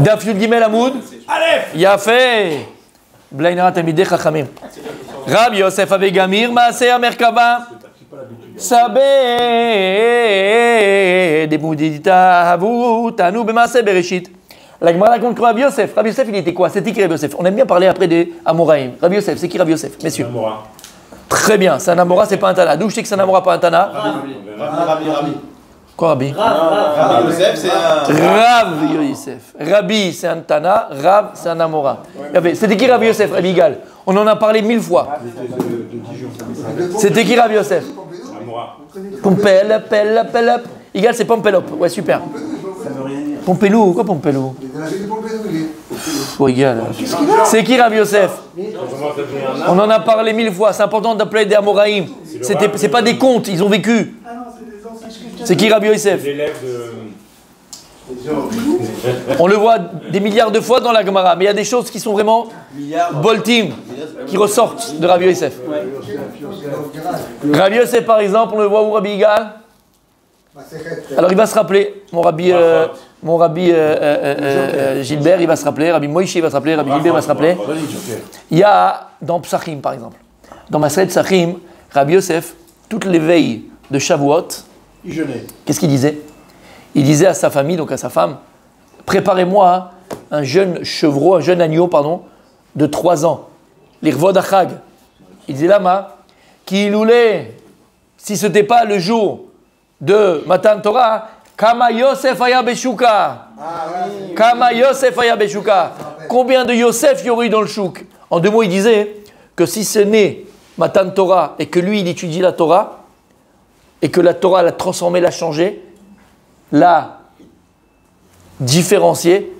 Daf Yud Gimel Amoud. Aleph. Yafé. Blainara Tamidei Chachamim. Rab Yosef Avegamir Maaseh Merkava. Sabé Demudita Havu Tanu Bemaaseh Bereshit. La Gemara raconte que Rabbi Yosef. Rabbi Yosef, il était quoi? C'était qui Rabbi Yosef? On aime bien parler après des Amoraïm. Rabbi Yosef, c'est qui Rabbi Yosef, messieurs? Très bien, c'est un Amora, c'est pas un Tana. D'où je sais que c'est un Amora, pas un Tana? Rabbi. Quoi, Rabbi? Rabbi Yosef, c'est un. Rav Yosef. Rabbi, c'est un Tana. Rav, c'est un Amora. C'était qui Rabbi Yosef? Rabbi Igal. On en a parlé 1000 fois. C'était qui Rabbi Yosef? Pompel, pel, pel. Igal, c'est Pompelop. Ouais, super. Pompelou, quoi Pompelou? Oh, Igal. C'est qui Rabbi Yosef? On en a parlé 1000 fois. C'est important d'appeler des Amoraïm. C'est pas des contes, ils ont vécu. C'est qui Rabbi Yosef? On le voit des milliards de fois dans la Gemara, mais il y a des choses qui sont vraiment boltim, qui ressortent de Rabbi Yosef. Rabbi Yosef, par exemple, on le voit où Rabbi Igal? Alors il va se rappeler, mon Rabbi Gilbert, il va se rappeler, Rabbi Moïse, il va se rappeler, Rabbi Gilbert va se rappeler. Il y a dans Psachim, par exemple, dans Maseret Psachim, Rabbi Yosef, toutes les veilles de Shavuot, qu'est-ce qu'il disait? Il disait à sa famille, donc à sa femme, préparez-moi un jeune chevreau, un jeune agneau, pardon, de 3 ans. L'Irvod Achag. Il disait là, qui loulait, si ce n'était pas le jour de Matan Torah, Kama Yosef Aya Beshuka. Kama Yosef Aya Beshuka. Combien de Yosef il y aurait eu dans le chouk? En 2 mots, il disait que si ce n'est Matan Torah et que lui, il étudie la Torah, et que la Torah l'a transformé, l'a changé, l'a différencié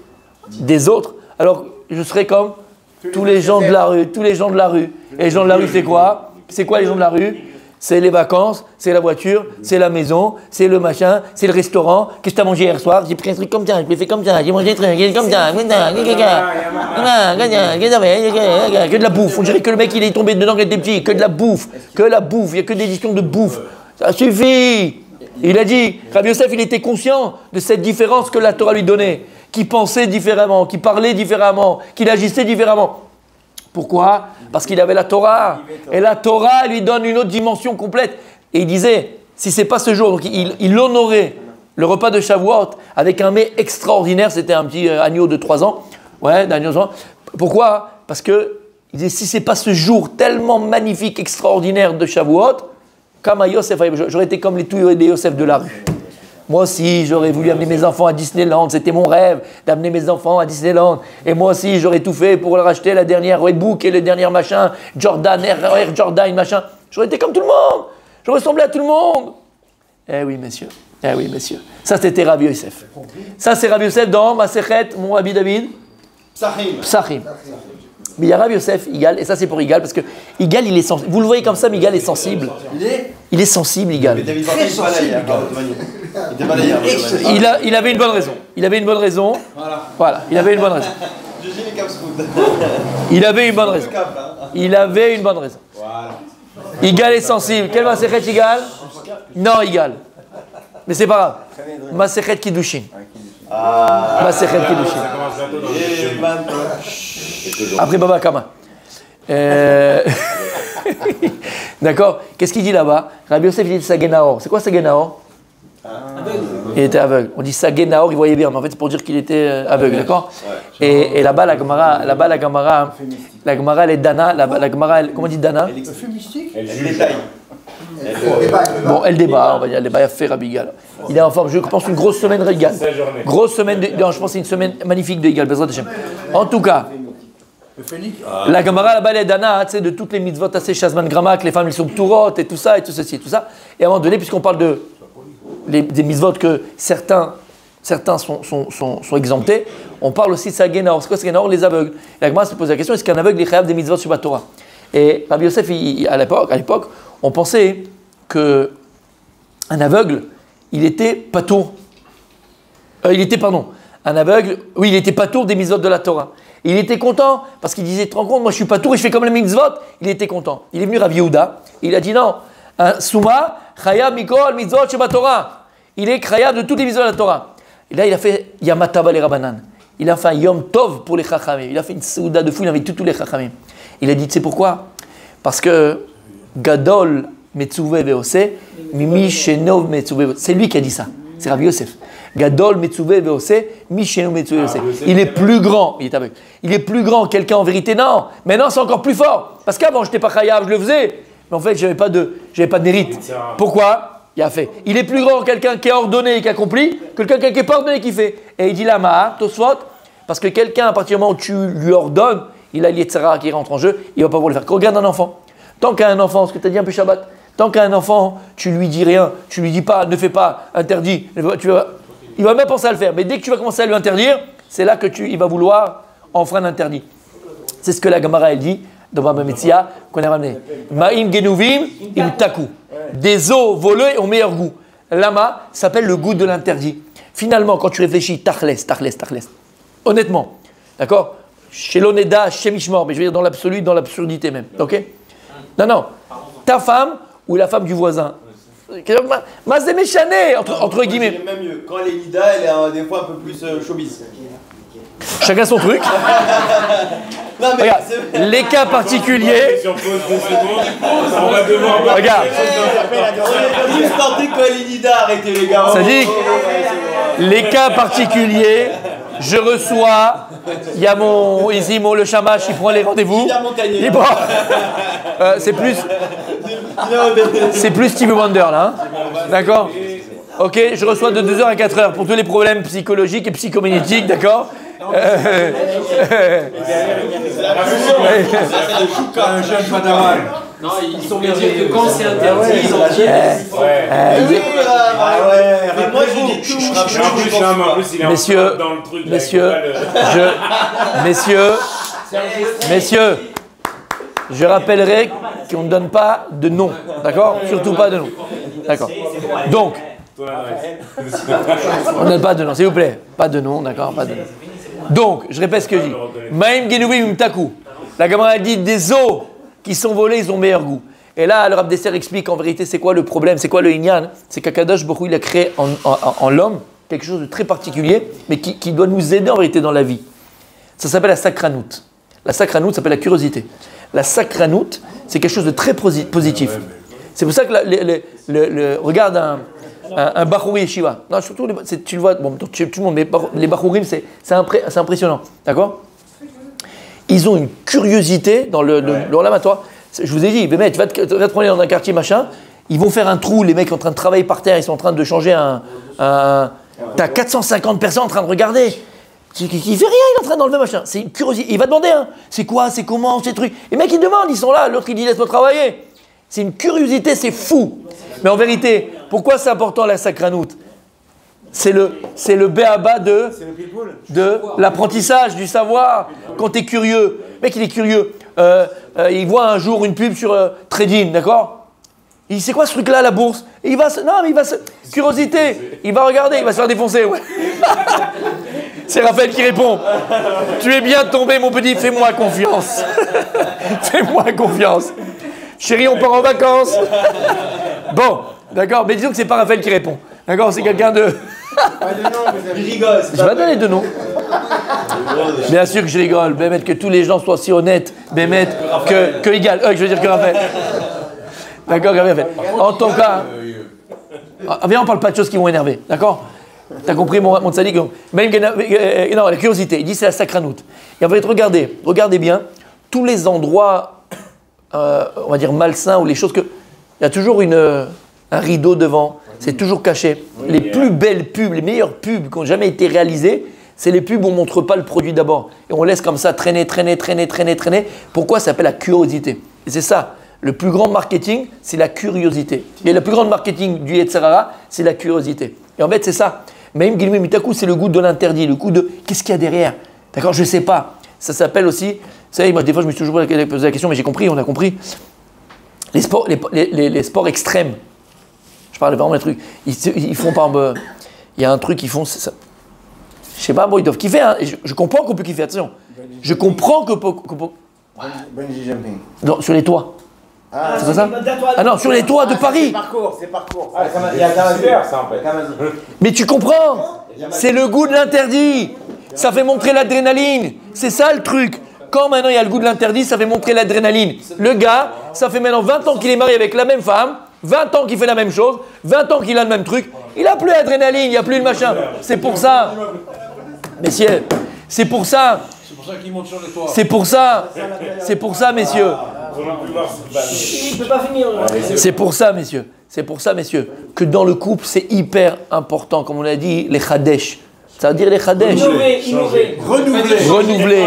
des autres, alors je serais comme tous les gens de la rue. Tous les gens de la rue. Et les gens de la rue, c'est quoi? C'est quoi les gens de la rue? C'est les vacances, c'est la voiture, c'est la maison, c'est le machin, c'est le restaurant. Qu'est-ce que tu as mangé hier soir? J'ai pris un truc comme ça, je l'ai fait comme ça, j'ai mangé un truc comme ça. Que de la bouffe. On dirait que le mec il est tombé dedans quand il était petit. Que de la bouffe. Que la bouffe. Il n'y a que des éditions de bouffe. Ça suffit. Il a dit, Rabbi Yosef, il était conscient de cette différence que la Torah lui donnait, qu'il pensait différemment, qu'il parlait différemment, qu'il agissait différemment. Pourquoi? Parce qu'il avait la Torah. Et la Torah lui donne une autre dimension complète. Et il disait, si ce n'est pas ce jour, donc il honorait le repas de Shavuot avec un mets extraordinaire, c'était un petit agneau de 3 ans. Ouais, d'agneau de 3 ans. Pourquoi? Parce que il disait, si ce n'est pas ce jour tellement magnifique, extraordinaire de Shavuot, Kama Yosef, j'aurais été comme les tous des Yosef de la rue. Moi aussi, j'aurais voulu amener mes enfants à Disneyland. C'était mon rêve d'amener mes enfants à Disneyland. Et moi aussi, j'aurais tout fait pour leur acheter la dernière Redbook et le dernier machin, Jordan, Air Jordan, machin. J'aurais été comme tout le monde. Je ressemblais à tout le monde. Eh oui, messieurs. Eh oui, messieurs. Ça, c'était Rabbi Yosef. Ça, c'est Rabbi Yosef dans Masechet, mon Rabbi David. Psachim. Mais il y a Rabbi Yosef, Igal, et ça c'est pour Igal, parce que Igal, il est sensible. Vous le voyez comme ça, mais Igal est sensible. Il est sensible, Igal. Très sensible. Il avait une bonne raison. Il avait une bonne raison. Voilà, il avait une bonne raison. Il avait une bonne raison. Il avait une bonne raison. Igal est sensible. Quel Masechet Igal? Non, Igal. Mais c'est pas grave. Masechet Kiddushin. Masechet Kiddushin. Après Baba Kama. D'accord. Qu'est-ce qu'il dit là-bas? Rabbi Yosef, il dit Sagenaor. C'est quoi Sagenaor? Il était aveugle. On dit Sagenaor, il voyait bien, mais en fait c'est pour dire qu'il était aveugle, d'accord? Et là-bas, la Gemara, elle est Dana. La Gemara, comment on dit Dana? Elle détaille. Bon, elle débat, on va dire, elle débat, il a fait Rabbi Igal. Il est en forme, je pense une grosse semaine de Igal. Grosse semaine non, je pense que c'est une semaine magnifique de Igal, en tout cas, la Gemara là-bas, elle est Dana, tu sais, de toutes les mitzvot assez Shazman Grama, que les femmes, elles sont Tourot et tout ça, et tout ceci, et tout ça. Et à un moment donné, puisqu'on parle des mitzvot que certains sont exemptés, on parle aussi de Sagenaor. C'est quoi Sagenaor? Les aveugles. Et la Gemara se pose la question, est-ce qu'un aveugle est chayav des mitzvot sur la Torah? Et Rabbi Yosef, à l'époque, on pensait qu'un aveugle, il était patour. Un aveugle, oui, il était patour des mitzvot de la Torah. Il était content parce qu'il disait, tu te rends compte, moi je suis patour et je fais comme les mitzvot. Il était content. Il est venu Rav Yehuda, il a dit non, un Souma, chayav mikol mitzvot sheba Torah. Il est chayav de toutes les mitzvot de la Torah. Et là, il a fait Yamatava les Rabbanan. il a fait un Yom Tov pour les Chachamim. Il a fait une Souda de fou, il a invité tous les Chachamim. Il a dit, tu sais pourquoi? Parce que Gadol Metzuve Veose, Mimi Shenov Metzuve. C'est lui qui a dit ça. C'est Rabbi Yosef. Gadol Metzuve Veose, Mimi Shenov Metzuve Veose. Il est plus grand. Il est aveugle. Il est plus grand, quelqu'un en vérité. Non. Maintenant, c'est encore plus fort. Parce qu'avant, je n'étais pas chayav, je le faisais. Mais en fait, je n'avais pas de mérite. Pourquoi? Il a fait. Il est plus grand quelqu'un qui est ordonné et qui accomplit que quelqu'un qui n'est pas ordonné et qui fait. Et il dit là, Maha, Tosfot, parce que quelqu'un, à partir du moment où tu lui ordonnes, il a l'Yetzara qui rentre en jeu, il ne va pas pouvoir le faire. Regarde un enfant. Tant qu'à un enfant, ce que tu as dit un peu Shabbat, tant qu'à un enfant, tu lui dis rien, tu lui dis pas, ne fais pas, interdit, il va même penser à le faire. Mais dès que tu vas commencer à lui interdire, c'est là il va vouloir enfreindre l'interdit. C'est ce que la Gemara elle dit dans Baba Metzia qu'on a ramené. Ma'im genuvim im taku. Des eaux volées ont meilleur goût. Lama s'appelle le goût de l'interdit. Finalement, quand tu réfléchis, tachles. Honnêtement, d'accord? Chez l'oneda, chez Mishmor, mais je veux dire dans l'absolu, dans l'absurdité même. Ok? Non. Ta femme ou la femme du voisin. Mazé méchané, entre guillemets. Même mieux. Quand elle est Lida, elle est des fois un peu plus showbiz. Chacun son truc. Non, mais regarde, les cas particuliers. Regarde. Juste tenter quand elle est Lida, arrêtez les gars. Ça dit les cas particuliers, je reçois, il y a le chamash, il prend les rendez-vous. Il prend. C'est plus Stevie Wonder là. Hein, d'accord? Ok, je reçois de 2h à 4h pour tous les problèmes psychologiques et psychomagnétiques, d'accord? Un jeune padawan. Non, ils sont bien que quand c'est interdit, ils en tiennent. Messieurs, je rappellerai qu'on ne donne pas de nom, d'accord? Surtout pas de nom, d'accord? Donc, on ne donne pas de nom, s'il vous plaît, pas de nom, d'accord? Pas de nom. Donc, je répète ce que je dis. Ma'im genuvim taku. La Gemara dit des eaux qui sont volées, ils ont meilleur goût. Et là, le Rav Dessler explique en vérité c'est quoi le problème, c'est quoi le inyan. C'est qu'Akadosh Baruch Hu, il a créé en l'homme quelque chose de très particulier, mais qui doit nous aider en vérité dans la vie. Ça s'appelle la sakranout. La sakranout s'appelle la curiosité. La sakranout, c'est quelque chose de très positif. C'est pour ça que regarde un Bachouri Yeshiva. Non, surtout, tu le vois, bon, tout le monde, mais les Bachourim, c'est impressionnant. D'accord? Ils ont une curiosité dans le lamatoire. Je vous ai dit, mais mec, tu vas te prendre dans un quartier machin, ils vont faire un trou, les mecs sont en train de travailler par terre, ils sont en train de changer t'as 450 personnes en train de regarder. Il fait rien, il est en train d'enlever machin. C'est une curiosité. Il va demander, hein, c'est quoi, c'est comment, ces trucs. Les mecs, ils demandent, ils sont là, l'autre, il dit, laisse-moi travailler. C'est une curiosité, c'est fou. Mais en vérité, pourquoi c'est important la sakranout? C'est le béaba de l'apprentissage, du savoir. Quand tu es curieux, le mec il est curieux, il voit un jour une pub sur trading, d'accord? Il dit c'est quoi ce truc-là, la bourse? Et curiosité, il va regarder, il va se faire défoncer. Ouais. C'est Raphaël qui répond. Tu es bien tombé, mon petit, fais-moi confiance. Fais-moi confiance. Chérie, on part en vacances. Bon, d'accord, mais disons que c'est pas Raphaël qui répond. D'accord, c'est quelqu'un de... Il rigole. Je vais donner deux noms. Bien sûr que je rigole. Bémet, que tous les gens soient si honnêtes. Bémet, que égal. Je veux dire que Raphaël. D'accord, Raphaël. En ton cas... viens, on parle pas de choses qui vont énerver. D'accord? T'as compris mon tzaddik? Non, la curiosité. Il dit c'est la sakranout. Et en fait, regardez bien. Tous les endroits, on va dire malsains, ou les choses que... Il y a toujours un rideau devant. C'est toujours caché. Les plus belles pubs, les meilleures pubs qui n'ont jamais été réalisées, c'est les pubs où on ne montre pas le produit d'abord. Et on laisse comme ça traîner. Pourquoi ça s'appelle la curiosité? Et c'est ça. Le plus grand marketing, c'est la curiosité. Et le plus grand marketing du Yetzirah, c'est la curiosité. Et en fait, c'est ça. Même Gilmé Mitaku, c'est le goût de l'interdit, le goût de qu'est-ce qu'il y a derrière. D'accord? Je ne sais pas. Ça s'appelle aussi. Vous savez, moi, des fois, je me suis toujours posé la question, mais j'ai compris, on a compris. Les sports extrêmes. Je parle vraiment des trucs. Ils font par exemple. Il y a un truc qu'ils font. Ça. Je sais pas, bon, ils doivent kiffer. Hein, je comprends qu'on peut kiffer, attention. Je comprends qu'on peut. Bungee jumping. Non, sur les toits. Ah, c'est ça? Ah non, sur les toits de Paris. C'est parcours. Il y a Kamazir, ça en fait. Mais tu comprends? C'est le goût de l'interdit. Ça fait montrer l'adrénaline. C'est ça le truc. Quand maintenant il y a le goût de l'interdit, ça fait montrer l'adrénaline. Le gars, ça fait maintenant 20 ans qu'il est marié avec la même femme, 20 ans qu'il fait la même chose, 20 ans qu'il a le même truc. Il n'a plus l'adrénaline, il n'y a plus le machin. C'est pour ça. Messieurs, c'est pour ça. C'est pour ça qu'il monte sur les toits. C'est pour ça. C'est pour ça, messieurs. Il peut pas finir. C'est pour ça, messieurs. C'est pour ça, messieurs, que dans le couple, c'est hyper important, comme on l'a dit, les chadesh. Ça veut dire les chadesh. Innover. Renouveler.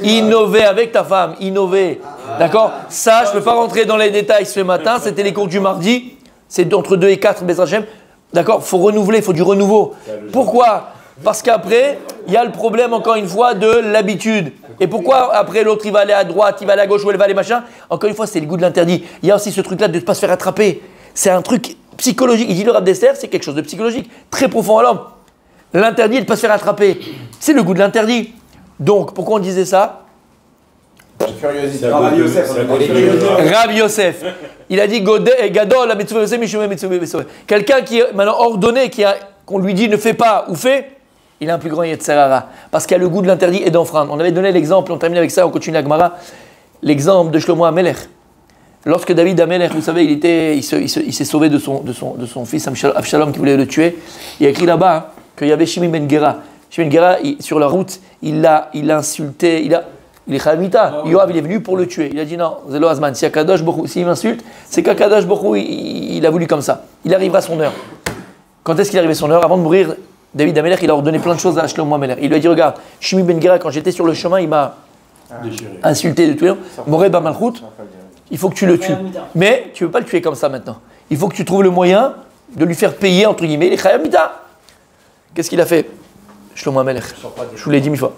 Innover avec ta femme. Innover. D'accord? Ça, je ne peux pas rentrer dans les détails ce matin. C'était les cours du mardi. C'est entre 2 et 4, Bez Hashem. D'accord? Il faut renouveler, il faut du renouveau. Pourquoi? Parce qu'après, il y a le problème, encore une fois, de l'habitude. Et pourquoi après l'autre, il va aller à droite, il va aller à gauche, ou elle va aller machin? Encore une fois, c'est le goût de l'interdit. Il y a aussi ce truc-là de ne pas se faire attraper. C'est un truc psychologique. Il dit le Rav d'Esther, c'est quelque chose de psychologique, très profond à l'homme. L'interdit de ne pas se faire attraper. C'est le goût de l'interdit. Donc, pourquoi on disait ça? Curiosité. Rav Yosef. Il a dit Gadol, la Metsuve Yosef, Mishumé Metsuve Yosef. Quelqu'un qui est maintenant ordonné, qu'on lui dit ne fais pas ou fais, il a un plus grand Yetzerara. Parce qu'il a le goût de l'interdit et d'enfreindre. On avait donné l'exemple, on termine avec ça, on continue la Gemara. L'exemple de Shlomo Amelech. Lorsque David Amelech, vous savez, il s'est sauvé de son fils Absalom qui voulait le tuer. Il a écrit là-bas qu'il y avait Shimi Ben Gera. Shimi Ben Gera, sur la route, il l'a insulté, il est Khamita. Yoav, il est venu pour le tuer. Il a dit non, Zelo Azman, si Akadosh Borou, s'il m'insulte, c'est qu'Akadosh Borou, il a voulu comme ça. Il arrivera à son heure. Quand est-ce qu'il arrivait à son heure? Avant de mourir, David Amelech, il a ordonné plein de choses à Shlomo Amelech. Il lui a dit regarde, Shimi Ben Gera, quand j'étais sur le chemin, il m'a insulté de tout le monde. Moré Bamalchut, il faut que tu le tues. Mais tu ne peux pas le tuer comme ça maintenant. Il faut que tu trouves le moyen de lui faire payer, entre guillemets, les Chayamita. Qu'est-ce qu'il a fait, Shlomo Amelech? Je vous l'ai dit 1000 fois.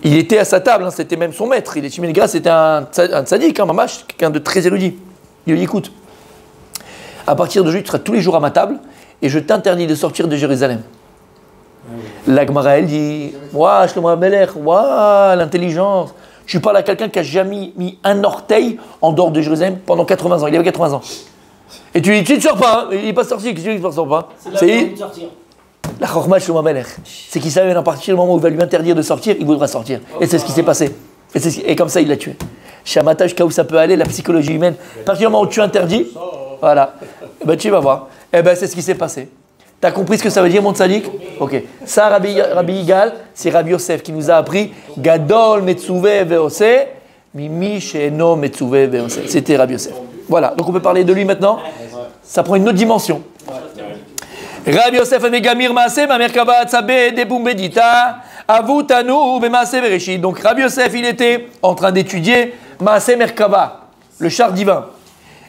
Il était à sa table, hein, c'était même son maître. Shimi Ben Gera, c'était un tzaddik, mamash, quelqu'un de très érudit. Il lui dit écoute, à partir d'aujourd'hui, tu seras tous les jours à ma table et je t'interdis de sortir de Jérusalem. La Gemara, elle dit ouah, Shlomo Amelech, ouah, l'intelligence. Je parle à quelqu'un qui n'a jamais mis un orteil en dehors de Jérusalem pendant 80 ans. Il avait 80 ans. Et tu ne sors pas, hein. Il n'est pas sorti, qu'est-ce qu'il ne sort pas? C'est la chorma de Shlomo Amelech. C'est qu'il savait à partir du moment où il va lui interdire de sortir, il voudra sortir. Et c'est ce qui s'est passé. Et comme ça, il l'a tué. Shamata, jusqu'à où ça peut aller, la psychologie humaine. À partir du moment où tu interdis, voilà, et ben, tu vas voir. Et ben, c'est ce qui s'est passé. Tu as compris ce que ça veut dire, mon tzaddik? Ok. Ça, Rabbi Yigal, c'est Rabbi Yosef qui nous a appris Gadol Metsuve Veose, Mimi Sheeno Metsuve Veose. C'était Rabbi Yosef. Voilà, donc on peut parler de lui maintenant. Ça prend une autre dimension. Rabbi Yosef Megamir Maase, ma merkava Tzabe de Bumbedita, Avutanu Bemaase Bereshit. Donc Rabbi Yosef, il était en train d'étudier Maase Merkava, le char divin.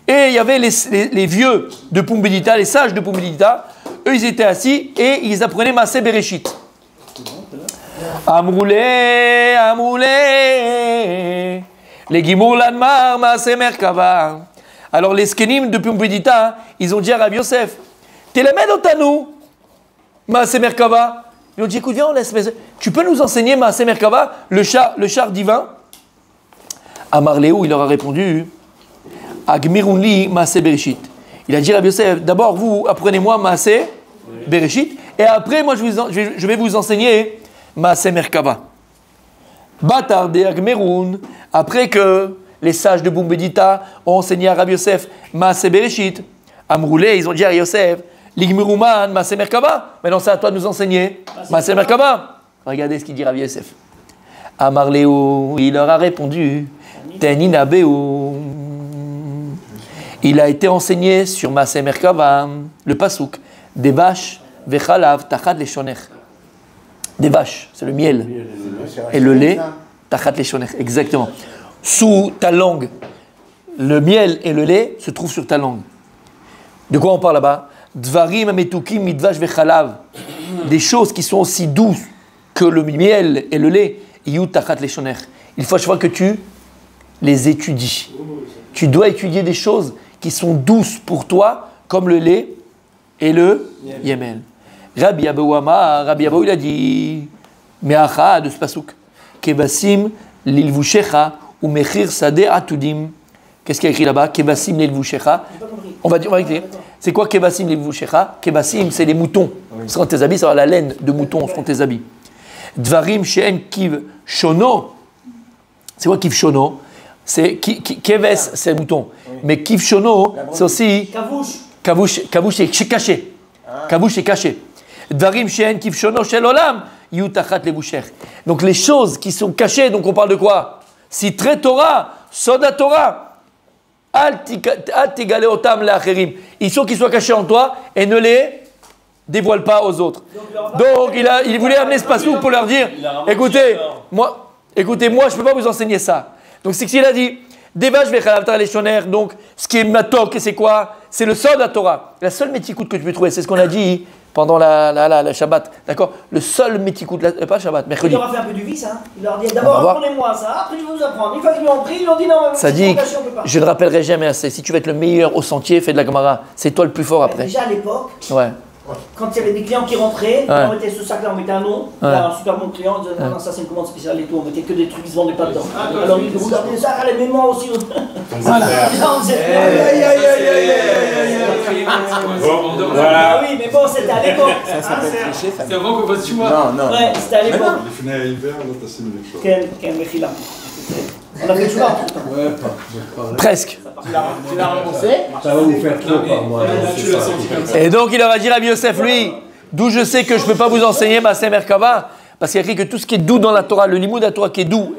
Et il y avait les vieux de Pumbedita, les sages de Pumbedita. Eux, ils étaient assis et ils apprenaient Maase Bereshit. Amroule, les Gimour Lanmar, Maase Merkava. Alors les Skenim de Pumbedita, ils ont dit à Rabbi Yosef, Télémède Otanu, Maase Merkava. Ils ont dit, écoute, viens, on laisse. Tu peux nous enseigner Maase Merkava, le char divin? Amar Léou, il leur a répondu, Agmirunli Maase Bereshit. Il a dit à Rabbi Yosef, d'abord vous apprenez-moi Maase Bereshit, et après moi je vais vous enseigner Maase Merkava. Batar de Agmerun, après que les sages de Bumbedita ont enseigné à Rabbi Yosef Maase Bereshit, Amroulé, ils ont dit à Yosef, Ligmeruman Maase Merkava, maintenant c'est à toi de nous enseigner Maase Merkava. Regardez ce qu'il dit Rabbi Yosef. Amar Léou, il leur a répondu, Teninabeu. Il a été enseigné sur Maase Merkava, le pasouk, des vaches, vechalav, tachat leshonech. Des vaches, c'est le miel. Et le lait, tachat leshonech, exactement. Sous ta langue. Le miel et le lait se trouvent sur ta langue. De quoi on parle là-bas? Dvarim ametukim midvash vechalav. Des choses qui sont aussi douces que le miel et le lait. Yu tachat leshonech. Il faut à chaque fois que tu les étudies. Tu dois étudier des choses qui sont douces pour toi, comme le lait et le yemel. Rabbi Abou il a dit, Me'acha de ce pasouk, Kevasim lilvushecha ou mechir sade atudim. Qu'est-ce qu'il y a écrit là-bas? Kevasim lilvushecha. On va écrire. C'est quoi Kevasim lilvushecha? Kevasim, c'est les moutons. Seront tes habits, ça va la laine de mouton, seront tes habits. Dvarim she'en kiv shono. C'est quoi kiv shono? C'est keves, c'est le mouton. Mais kiv shono, c'est aussi kavush, c'est caché. Kavush, c'est caché. Dvarim she'en kiv shono shel olam yutachat levusher. Donc les choses qui sont cachées, donc on parle de quoi? Sitre Torah, soda Torah. Il faut qu'ils soient cachés en toi et ne les dévoile pas aux autres. Donc il voulait amener ce passouk pour leur dire écoutez, moi je ne peux pas vous enseigner ça. Donc c'est ce qu'il a dit. Donc ce qui est matok, c'est quoi? C'est le sod à Torah. La seule métikoute que tu peux trouver, c'est ce qu'on a dit pendant la Shabbat. D'accord? Le seul métikoute, pas le Shabbat, mercredi. Il leur a fait un peu du vice, hein. Il leur a dit d'abord apprenez-moi ça, après je vais vous apprendre. Une fois qu'ils l'ont pris, ils l'ont dit non, mais ça dit, je ne rappellerai jamais assez. Si tu veux être le meilleur au sentier, fais de la Gemara. C'est toi le plus fort après. Déjà à l'époque, ouais. Quand il y avait des clients qui rentraient, on mettait ce sac-là, on mettait un nom. Il y a un super bon client, on disait non, ça c'est une commande spéciale et tout, on mettait que des trucs qui se vendaient pas dedans. Alors il dit regardez ça, allez, mais moi aussi. Voilà. Ah oui, mais bon, c'était à l'époque. C'est avant qu'on fasse chinois. Non. Ouais, c'était à l'époque. לפני העיוור לא תשים מכשול. כן, מחילה. On a fait chinois. Presque. Tu l'as renoncé. Ça va vous faire trop par moi. Et donc il leur a dit Rabbi Yosef, lui, d'où je sais que je ne peux pas vous enseigner ma Merkava, parce qu'il y a écrit que tout ce qui est doux dans la Torah, le limoud de la Torah qui est doux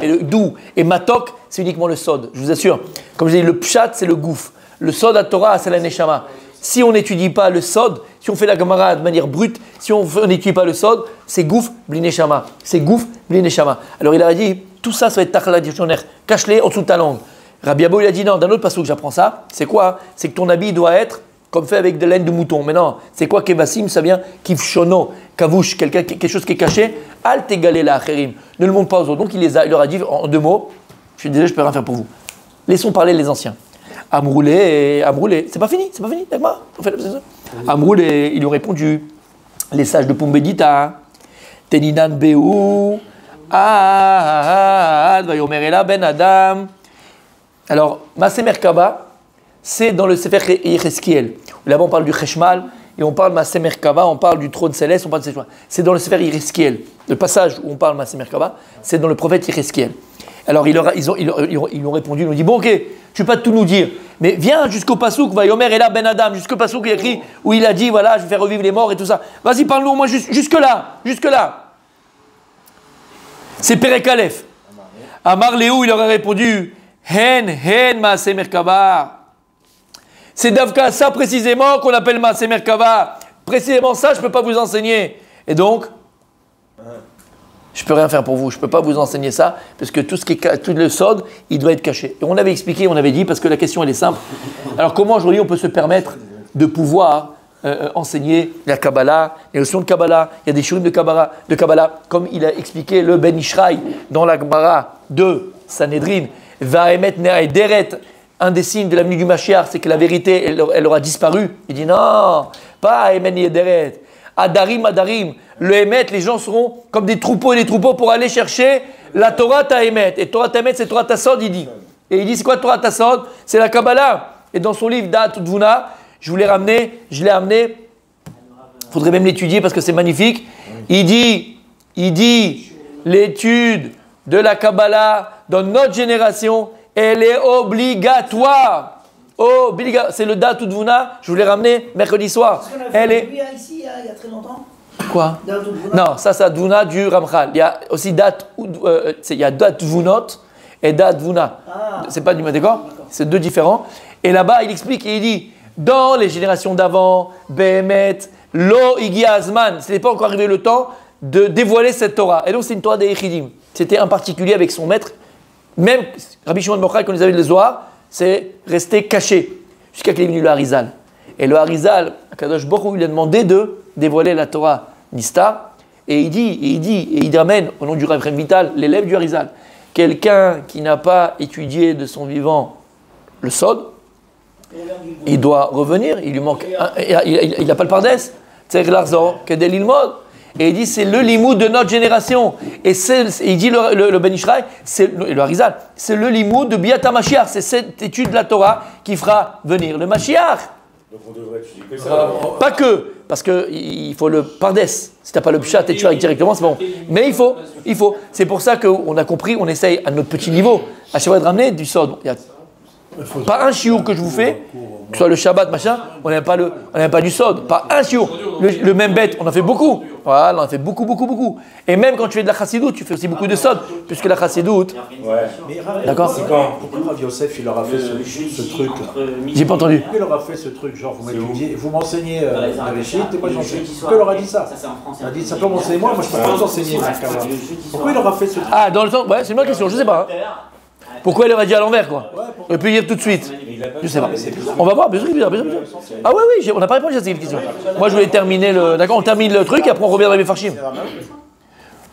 et matok, c'est uniquement le sod. Je vous assure. Comme je dis, le pshat, c'est le gouffre. Le sod à Torah, c'est la neshama. Si on n'étudie pas le sod, si on fait la Gemara de manière brute, si on n'étudie pas le sod, c'est gouffre, bli neshama. C'est gouffre, bli neshama. Alors il a dit, tout ça, ça va être tachla dictionnaire. Cache-les en dessous de ta langue. Rabbi Abou, il a dit non, d'un autre passage que j'apprends ça, c'est quoi? C'est que ton habit doit être comme fait avec de laine de mouton. Mais non, c'est quoi kevasim? Ça vient kivshono, kavush, quelque chose qui est caché. Al tegalé la acherim. Ne le montre pas aux autres. Donc il leur a dit en deux mots, je suis désolé, je peux rien faire pour vous. Laissons parler les anciens. Amroulé, c'est pas fini, d'accord? Amroulé, ils lui ont répondu, les sages de Pumbedita, Teninan Beou, Vayomerela Ben Adam. Alors, Maaseh Merkava, c'est dans le Sefer Yereskiel. Là-bas, on parle du Cheshmal, et on parle Maaseh Merkava, on parle du trône céleste, on parle de ces choses. C'est dans le Sefer Yereskiel. Le passage où on parle Maaseh Merkava, c'est dans le prophète Yereskiel. Alors, ils ont répondu, ils ont dit, bon, ok, tu ne peux pas tout nous dire, mais viens jusqu'au Passouk, Vayomerela Ben Adam, jusqu'au Passouk, il y a écrit, où il a dit, voilà, je vais faire revivre les morts et tout ça. Vas-y, parle-nous au moins jusque-là. C'est Perek Aleph. Amar Léou, il leur a répondu, Hen Maaseh Merkava. C'est Davka ça précisément qu'on appelle Maaseh Merkava. Précisément ça, je ne peux pas vous enseigner. Et donc, je ne peux rien faire pour vous. Je ne peux pas vous enseigner ça, parce que tout le sod, il doit être caché. Et on avait expliqué, on avait dit, parce que la question elle est simple. Alors comment aujourd'hui on peut se permettre de pouvoir enseigner la Kabbalah, les notions de Kabbalah, il y a des shurim de Kabbalah, comme il a expliqué le Ben Ishraï dans la Gemara de Sanhedrin. Vaemet Deret, un des signes de l'avenue du Mashiach, c'est que la vérité, elle aura disparu. Il dit non, pas Emen Deret. Adarim, le Emet, les gens seront comme des troupeaux et des troupeaux pour aller chercher la Torah ta Emet. Et Torah ta Emet, c'est Torah ta Sod, il dit. Et il dit, c'est quoi Torah ta Sod? C'est la Kabbalah. Et dans son livre Da'at Utvuna, je l'ai amené, il faudrait même l'étudier parce que c'est magnifique. Il dit, l'étude de la Kabbalah dans notre génération, elle est obligatoire. C'est le Da'at Utvuna, je vous l'ai ramené mercredi soir. Elle est... ici il y a très longtemps. Quoi? Non, ça c'est Dvuna du Ramchal. Il y a aussi Da'at Tvunot et Da'at Tvuna. C'est pas du même, d'accord? C'est deux différents. Et là-bas, il explique et il dit, dans les générations d'avant, Behemet, Lo Igi Azman, ce n'est pas encore arrivé le temps de dévoiler cette Torah. Et donc c'est une Torah des Yechidim. C'était un particulier avec son maître. Même Rabbi Shimon Bochai, quand ils avaient le Zohar, c'est resté caché jusqu'à qu'il est venu le Harizal. Et le Harizal, Kadosh Baruch Hu, il a demandé de dévoiler la Torah Nista. Et il ramène, au nom du Rav Chaim Vital, l'élève du Harizal, quelqu'un qui n'a pas étudié de son vivant le Sod, il doit revenir, il lui manque, il n'a pas le Pardes, c'est l'Arzor, Kedel Ilmod. Et il dit, c'est le limoud de notre génération. Et il dit, le Ben Ishraï, le Harizal, c'est le limoud de Biat HaMashiach. C'est cette étude de la Torah qui fera venir le Mashiach. Donc on devrait étudier que ça. Pas que, parce qu'il faut le pardes. Si t'as pas le pshat et tu vas directement, c'est bon. Mais il faut. C'est pour ça qu'on a compris, on essaye à notre petit niveau, à chaque fois de ramener du sod. Il y a pas un chiour que je vous fais, que ce soit le Shabbat, machin, on n'aime pas du sod. Pas un chiour. Le même bête, on en fait beaucoup. Voilà, on en fait beaucoup. Et même quand tu fais de la chassidoute, tu fais aussi beaucoup de sod, puisque la chassidoute. Ouais. D'accord. Pourquoi Rav Yosef, il leur a fait ce truc-là? J'ai pas entendu. Pourquoi il leur a fait ce truc? Genre, vous m'enseignez la Réchit, et moi j'enseigne. Pourquoi il leur a dit ça? Il a dit simplement enseignez-moi, moi je peux pas vous enseigner. Pourquoi il leur a fait ce truc? Ah, dans le temps, ouais, c'est une bonne question, je sais pas. Pourquoi il aurait dit à l'envers, quoi? On peut dire tout de suite. Je sais pas. On va voir, bien sûr. Ah oui, on n'a pas répondu à cette question. Moi, je voulais terminer le. D'accord, on termine le truc et après on revient dans les farshim.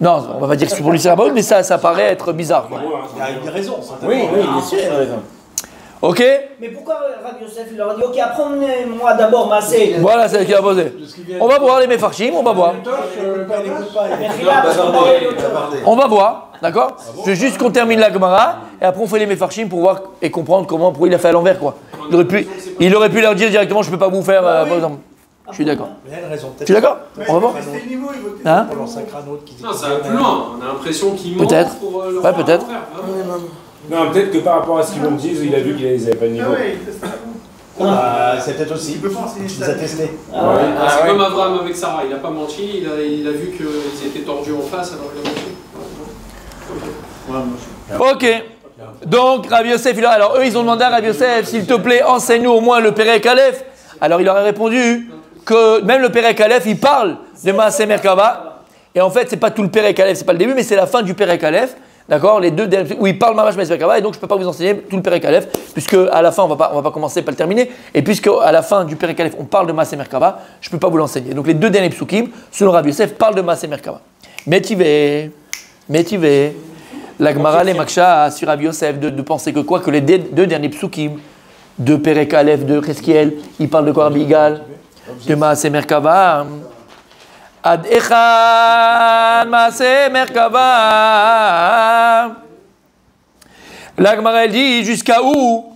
Non, on va pas dire que c'est pour lui c'est la bonne, mais ça paraît être bizarre. Quoi. Il y a une raison. Oui, bien sûr, il y a une raison. Ok. Mais pourquoi Rav Yosef il leur a dit ok, apprenez-moi d'abord Massé. Voilà, c'est ce qu'il a posé. On va voir les méfarshim, on va voir. On va voir, d'accord? Je veux juste qu'on termine la Gemara et après on fait les méfarshim pour voir et comprendre pourquoi il a fait à l'envers, quoi. Il aurait pu leur dire directement je peux pas vous faire, par exemple. Je suis d'accord. Tu es d'accord? On va voir. Hein? Non, ça va plus loin. On a l'impression qu'il ment Peut-être. pour le Ouais, faire peut-être. à l'envers. Non, peut-être que par rapport à ce qu'ils me disent, il a vu qu'ils n'avaient pas de niveau. C'est peut-être aussi. Il les a testés. C'est comme Abraham avec Sarah. Il n'a pas menti. Il a vu qu'ils étaient tordus en face, alors il a menti. Ok. Donc, Rav Yosef, alors eux, ils ont demandé à Rav Yosef, s'il te plaît, enseigne-nous au moins le Perek Aleph. Alors, il leur a répondu que même le Perek Aleph, il parle de Maaseh Merkava. Et en fait, c'est pas tout le Perek Aleph, c'est pas le début, mais c'est la fin du Perek Aleph. D'accord, les deux où il parle Mamash Maaseh Merkava, et donc je peux pas vous enseigner tout le Perek Aleph, puisque à la fin on va pas commencer, pas le terminer, et puisque à la fin du Perek Aleph on parle de Maaseh Merkava, je peux pas vous l'enseigner. Donc les deux derniers psukim, selon Rav Yosef, parlent de Maaseh Merkava. Métivé, la Gemara les Maksha sur Rav Yosef de penser que quoi, que les deux derniers psukim de Perek Aleph de Cheskiel, ils parlent de quoi, Rabbi Yigal? De Maaseh Merkava. Ad Echan Maaseh Merkava. La Gemara elle dit jusqu'à où?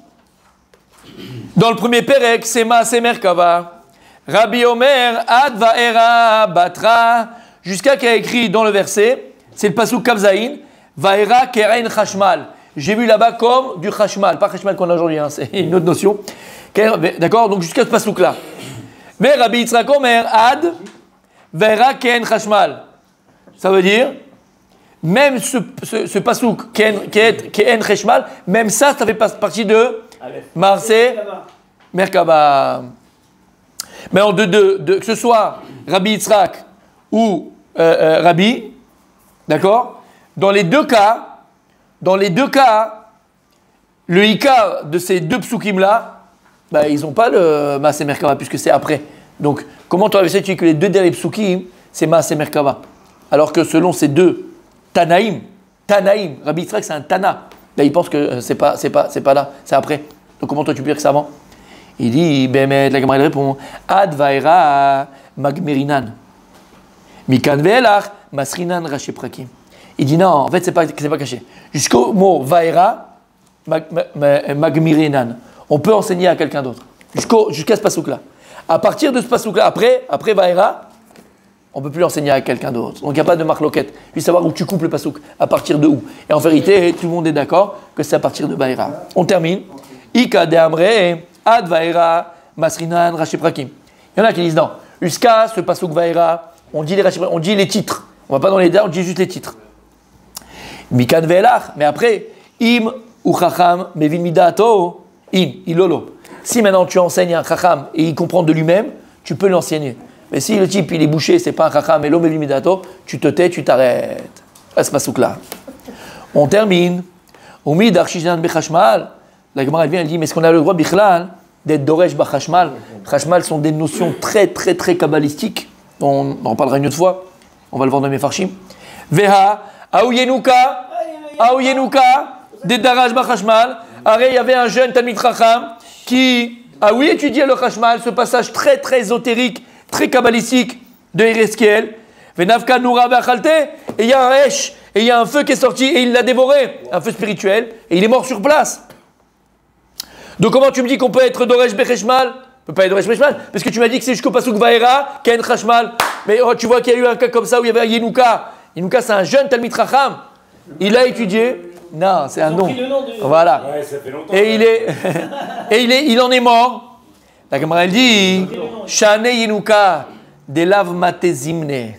Dans le premier Perek, c'est Maaseh Merkava. Rabbi Omer Ad Vaera Batra. Jusqu'à qu'il y a écrit dans le verset, c'est le pasuk Kavzaïn, Vaera Keren Chashmal. J'ai vu là-bas comme du Chashmal, pas Chashmal qu'on a aujourd'hui, hein, c'est une autre notion. D'accord, donc jusqu'à ce pasuk-là. Mais Rabbi Yitzhak Omer Ad Vaera Keren Chashmal. Ça veut dire, même ce pasuk Keren Chashmal, même ça fait partie de Maaseh Merkava. Mais que ce soit Rabbi Yitzhak ou Rabbi, d'accord, dans les deux cas, le Ikar de ces deux psukim-là, bah, ils n'ont pas le Maaseh Merkava, puisque c'est après. Donc, comment tu as tu dis que les deux derniers psukim, c'est Maaseh Merkava, alors que selon ces deux Tanaïm, Rabbi Yitzhak c'est un Tana. Là, il pense que c'est pas là, c'est après. Donc, comment toi tu peux dire que c'est avant? Il dit, Bémet, la Gemara répond, Ad Vaera Magmerinan. Mikan Ve'elach Masrinan Rashi Prakim. Il dit non, en fait, c'est pas caché. Jusqu'au mot Vaera Magmerinan. On peut enseigner à quelqu'un d'autre. Jusqu'à ce passouk-là. À partir de ce passouk-là, après Vaera, on ne peut plus l'enseigner à quelqu'un d'autre. Donc il n'y a pas de marloquette. Puis savoir où tu coupes le passouk, à partir de où. Et en vérité, tout le monde est d'accord que c'est à partir de Vaera. On termine. Ika de Amre Ad Vaera Masrinan Rashi Prakim. Il y en a qui disent non. Jusqu'à ce passouk Vaera, on dit les titres. On ne va pas dans les dates, on dit juste les titres. Mikan Ve'elach, mais après, Im ou Chacham Mevin Midato, Ilolo. Si maintenant tu enseignes un Chacham et il comprend de lui-même, tu peux l'enseigner. Mais si le type il est bouché, c'est pas un Chacham, Elo Mevin Midato, tu te tais, tu t'arrêtes. À ce passouk-là. On termine. Umid Arshishan Bechashmal. La Gemara elle dit, mais est-ce qu'on a le droit, Bichlal, d'être Doresh Bachashmal? Chashmal sont des notions très très très kabbalistiques. On en parlera une autre fois. On va le voir dans mes farshim. Veha, Aouyenuka, des Daraj Bachashmal. Arrête, il y avait un jeune Talmid Chacham qui a étudié le Chashmal, ce passage très très ésotérique, très kabbalistique de Ereskiel. Venavka Noura Ve'achalte, et il y a un Hesh, et il y a un feu qui est sorti, et il l'a dévoré, un feu spirituel, et il est mort sur place. Donc comment tu me dis qu'on peut être Doresh Becheshmal? On ne peut pas être Doresh Chashmal, parce que tu m'as dit que c'est jusqu'au Pasuk Vaera, Ken Chashmal. Mais tu vois qu'il y a eu un cas comme ça où il y avait un Yenuka. Yenuka, c'est un jeune Talmid Chacham. Il a étudié. Non, c'est un nom. Voilà. Ouais, ça fait longtemps. Et il en est mort. La Gemara elle dit Shane Yenuka delav matezimne.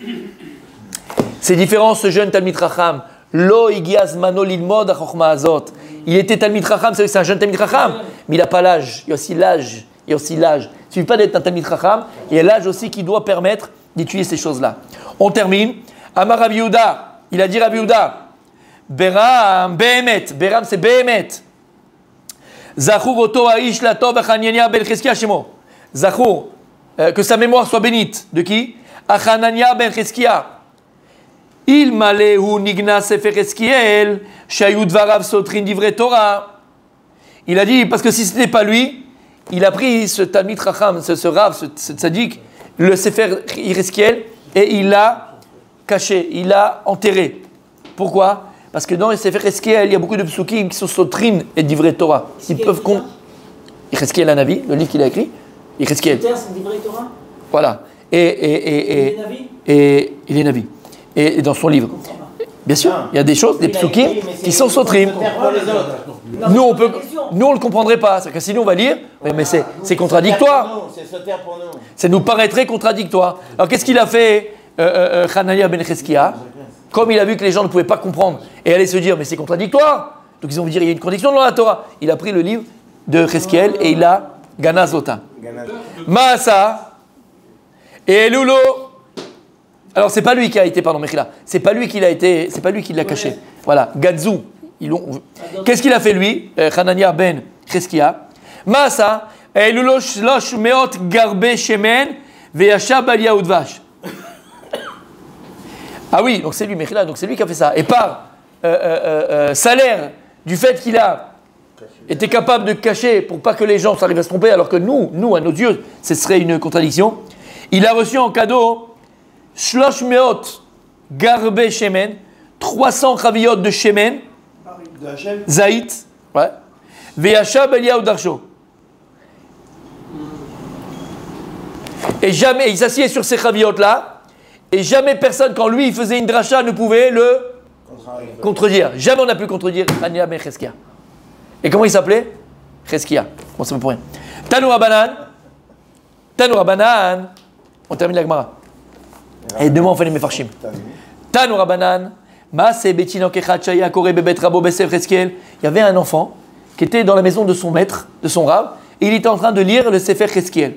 C'est différent ce jeune Talmid Chacham. Lo igiaz mano lilmod achokma azot. Il était Talmid Chacham, c'est un jeune Talmid Chacham, mais il n'a pas l'âge. Il y a aussi l'âge. Il ne suffit pas d'être un Talmid Chacham, il y a l'âge aussi qui doit permettre d'étudier ces choses-là. On termine. Amar Rabbi Yehuda, il a dit Rabbi Yehuda, Beram, Behemet, Beram c'est Behemet. Zachur oto aish lato b'chanania ben Cheskia shemo. Zachur, que sa mémoire soit bénite. De qui? Achanania ben Cheskia. Il malehu nigna sefer Eskiel, shayud varav sotrin divrei Torah. Il a dit, parce que si ce n'était pas lui, il a pris ce Talmid Chacham, ce Rav, ce tzaddik, le sefer Eskiel, et il l'a caché, il l'a enterré. Pourquoi? Parce que dans le sefer Eskiel, il y a beaucoup de psukim qui sont sotrin et divrei Torah. Ils peuvent Eskiel a Navi, le livre qu'il a écrit. Eskiel. C'est divrei Torah. Voilà. Il est Navi. Et il est Navi. Et dans son livre. Bien sûr, il y a des choses, des psukim qui sont sotrim. Nous, on ne le comprendrait pas. C'est que sinon, on va lire, mais c'est contradictoire. Ça nous paraîtrait contradictoire. Alors, qu'est-ce qu'il a fait, Hanania ben Cheskia? Comme il a vu que les gens ne pouvaient pas comprendre et allaient se dire, mais c'est contradictoire. Donc, ils ont dit, il y a une contradiction dans la Torah. Il a pris le livre de Cheskiel et il a Ganazota. Maasa et Elulo. Alors c'est pas lui qui a été, pardon, Mechila. C'est pas lui qui l'a caché. Voilà, Gadzu. Qu'est-ce qu'il a fait lui, Hanania ben Cheskia? Maasa Elulo shlosh meot garbe shemen veyashab al yaudvash. Ah oui, donc c'est lui, Mechila, donc c'est lui qui a fait ça. Et par salaire du fait qu'il a été capable de cacher pour pas que les gens s'arrivent à se tromper, alors que nous, à nos yeux, ce serait une contradiction. Il a reçu en cadeau Shlosh meot garbe shemen, 300 chavillot de shemen, zaït, ouais, veyashab el yaoudarsho. Et jamais, il s'assied sur ces chavillot là, et jamais personne, quand lui il faisait une dracha, ne pouvait le contredire. Jamais on n'a pu contredire Hanania ben Cheskia. Et comment il s'appelait? Cheskia. Bon, c'est pas pour rien. Tanu Rabbanan, on termine la Gemara. Et demain on fait les Mefarshim. Tanu Rabbanan, Maaseh betinok echad shaya koreh bebet rabo besefer Cheskel. Il y avait un enfant qui était dans la maison de son maître, de son rab, et il était en train de lire le Sefer Cheskel.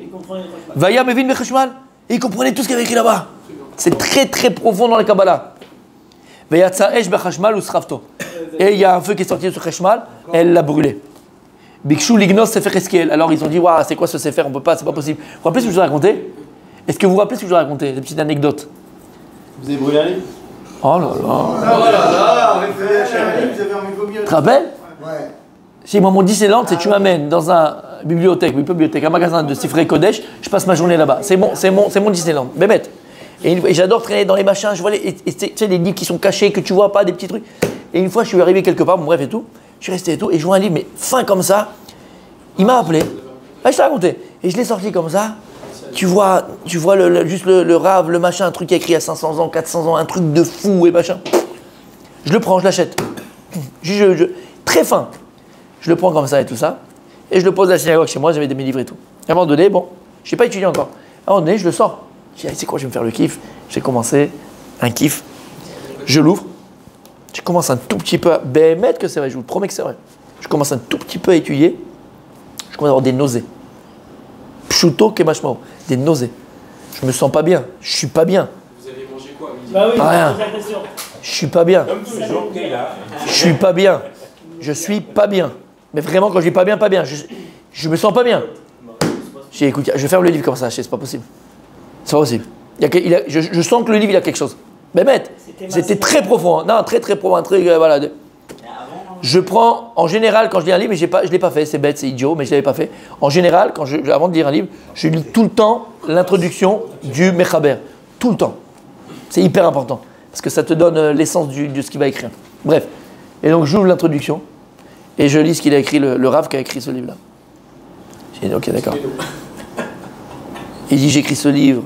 Vaya mevin bechashmal. Et il comprenait tout ce qu'il y avait écrit là-bas. C'est très très profond dans la Kabbalah. Vayatsa esh bechashmal usrafto. Et il y a un feu qui est sorti de ce chashmal, elle l'a brûlé. Bikshu lignos Sefer Cheskel. Alors ils ont dit, waouh, c'est quoi ce Sefer? On peut pas, c'est pas possible. Vous vous rappelez ce que je vous ai raconté? Est-ce que vous vous rappelez ce que je vous ai raconté? Des petites anecdotes. Vous avez brûlé un livre? Oh là là. Oh là là, vous avez envie de vomir. Tu te rappelles? Ouais. Si moi mon Disneyland, c'est tu m'amènes dans un bibliothèque, un magasin de Sifrei Kodesh, je passe ma journée là-bas. C'est mon Disneyland. Bémet. Et j'adore traîner dans les machins, je vois tu sais, des livres qui sont cachés, que tu vois pas, des petits trucs. Et une fois, je suis arrivé quelque part, bon, bref et tout, je suis resté et tout, et je vois un livre, mais fin comme ça. Il m'a appelé. Ah, je t'ai raconté. Et je l'ai sorti comme ça. Tu vois juste le rave, le machin, un truc qui a écrit à 500 ans, 400 ans, un truc de fou et machin. Je le prends, je l'achète. Très fin. Je le prends comme ça et tout ça. Et je le pose à la synagogue chez moi, j'avais mes livres et tout. À un moment donné, bon, je n'ai pas étudié encore. À un moment donné, je le sors. Je dis, c'est quoi, je vais me faire le kiff. J'ai commencé un kiff. Je l'ouvre. Je commence un tout petit peu à... Bémet que c'est vrai, je vous le promets que c'est vrai. Je commence un tout petit peu à étudier. Je commence à avoir des nausées. Pshuto kemashmao. Des nausées. Je me sens pas bien. Je suis pas bien. Vous avez mangé quoi? Bah oui, rien. Je suis pas bien. Comme toujours, qui est là. Je suis pas bien. Je suis pas bien. Mais vraiment, quand je dis pas bien, je me sens pas bien. J'ai écoute, je vais faire le livre comme ça, c'est pas possible. C'est pas possible. Je sens que le livre, il a quelque chose. Mais bête, c'était très profond. Hein. Non, très très profond. Voilà. Je prends, en général, quand je lis un livre, mais je ne l'ai pas fait, c'est bête, c'est idiot, mais je ne l'avais pas fait. En général, avant de lire un livre, je lis tout le temps l'introduction du Mechaber. Tout le temps. C'est hyper important. Parce que ça te donne l'essence de ce qu'il va écrire. Bref. Et donc, j'ouvre l'introduction et je lis ce qu'il a écrit, le Rav qui a écrit ce livre-là. J'ai dit, ok, d'accord. Il dit, j'écris ce livre,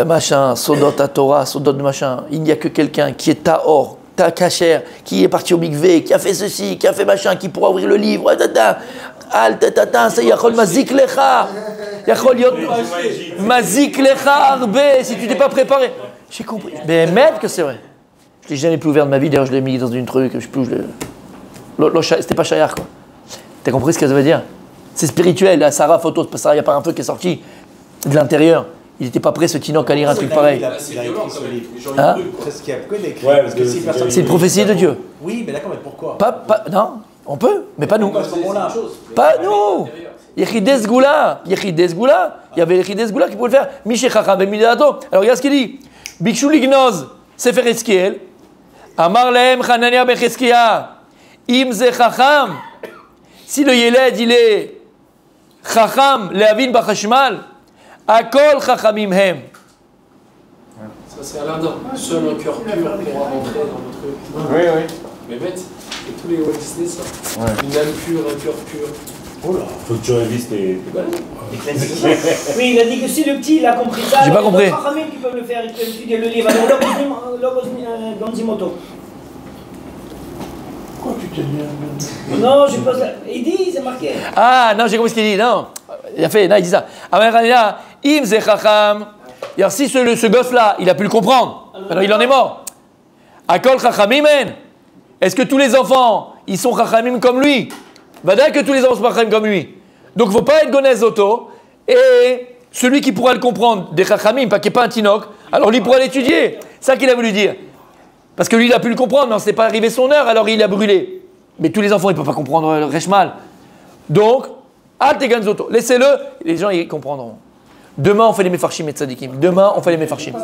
machin, Sodot à Torah, Sodot de machin. Il n'y a que quelqu'un qui est Tahor, Kacher, qui est parti au mikvé, qui a fait ceci, qui a fait machin, qui pourra ouvrir le livre. Al tatata, ça yachol mazik lecha. Yachol yot mazik lecha arbe, si tu t'es pas préparé. J'ai compris. Mais même que c'est vrai. Je l'ai jamais plus ouvert de ma vie, d'ailleurs je l'ai mis dans une truc, je sais plus, c'était pas Shayar quoi. T'as compris ce que ça veut dire? C'est spirituel, la Sarah photo, c'est pas ça, il n'y a pas un feu qui est sorti de l'intérieur. Il n'était pas prêt ce Tinoc à lire un truc pareil. Il a écrit ce livre. Hein? C'est ce qu'il a écrit. Ouais, parce que si personne. C'est une prophétie de Dieu. Oui, mais d'accord, mais pourquoi? Non, on peut, mais pas nous. À ce moment-là. Pas nous. Yechides Goula. Yechides Goula. Il y avait Yechides Goula qui pouvait le faire. Miché Chacham et Midato. Alors regarde ce qu'il dit. Bikshu Lignoz, Sefer Eskiel. Amar Lehem Hanania Becheskia. Im Ze Chacham. Si le Yeled il est Chacham, Leavin Bachashmal. Akol Chachamim Hem. Ça c'est Aladdin. Seul un cœur pur pourra rentrer dans le truc. Oui, oui. Mais bête, et tous les Walt Disney ça. Ouais. Une âme pure, un cœur pur. Oh là. Faut que tu révises tes balles. Oui, il a dit que si le petit il a compris ça, J'ai pas compris. il y a d'autres Chachamim qui peuvent le faire, ils peuvent étudier le livre. Alors, Logos Ganzimoto. Pourquoi tu t'énerves? Non, je pose la... Il dit, c'est marqué. Ah non, j'ai compris ce qu'il dit. Non, il a fait. Non, il dit ça. Amarania, Im Ze Chacham. Alors si ce gosse-là, il a pu le comprendre, alors il en est mort. Akol Chachamimen. Est-ce que tous les enfants, ils sont Chachamim comme lui? Vada que tous les enfants sont Chachamim comme lui. Donc il ne faut pas être Gonez Auto. Et celui qui pourra le comprendre, des Chachamim, pas qui n'est pas un Tinoc, alors lui pourra l'étudier. C'est ça qu'il a voulu dire. Parce que lui, il a pu le comprendre, mais ce n'est pas arrivé son heure, alors il a brûlé. Mais tous les enfants, ils ne peuvent pas comprendre le Reshmal. Donc, Al-Teganzoto, laissez-le, les gens, ils comprendront. Demain, on fait les Mefarshim et Tzadikim. Demain, on fait les Mefarshim.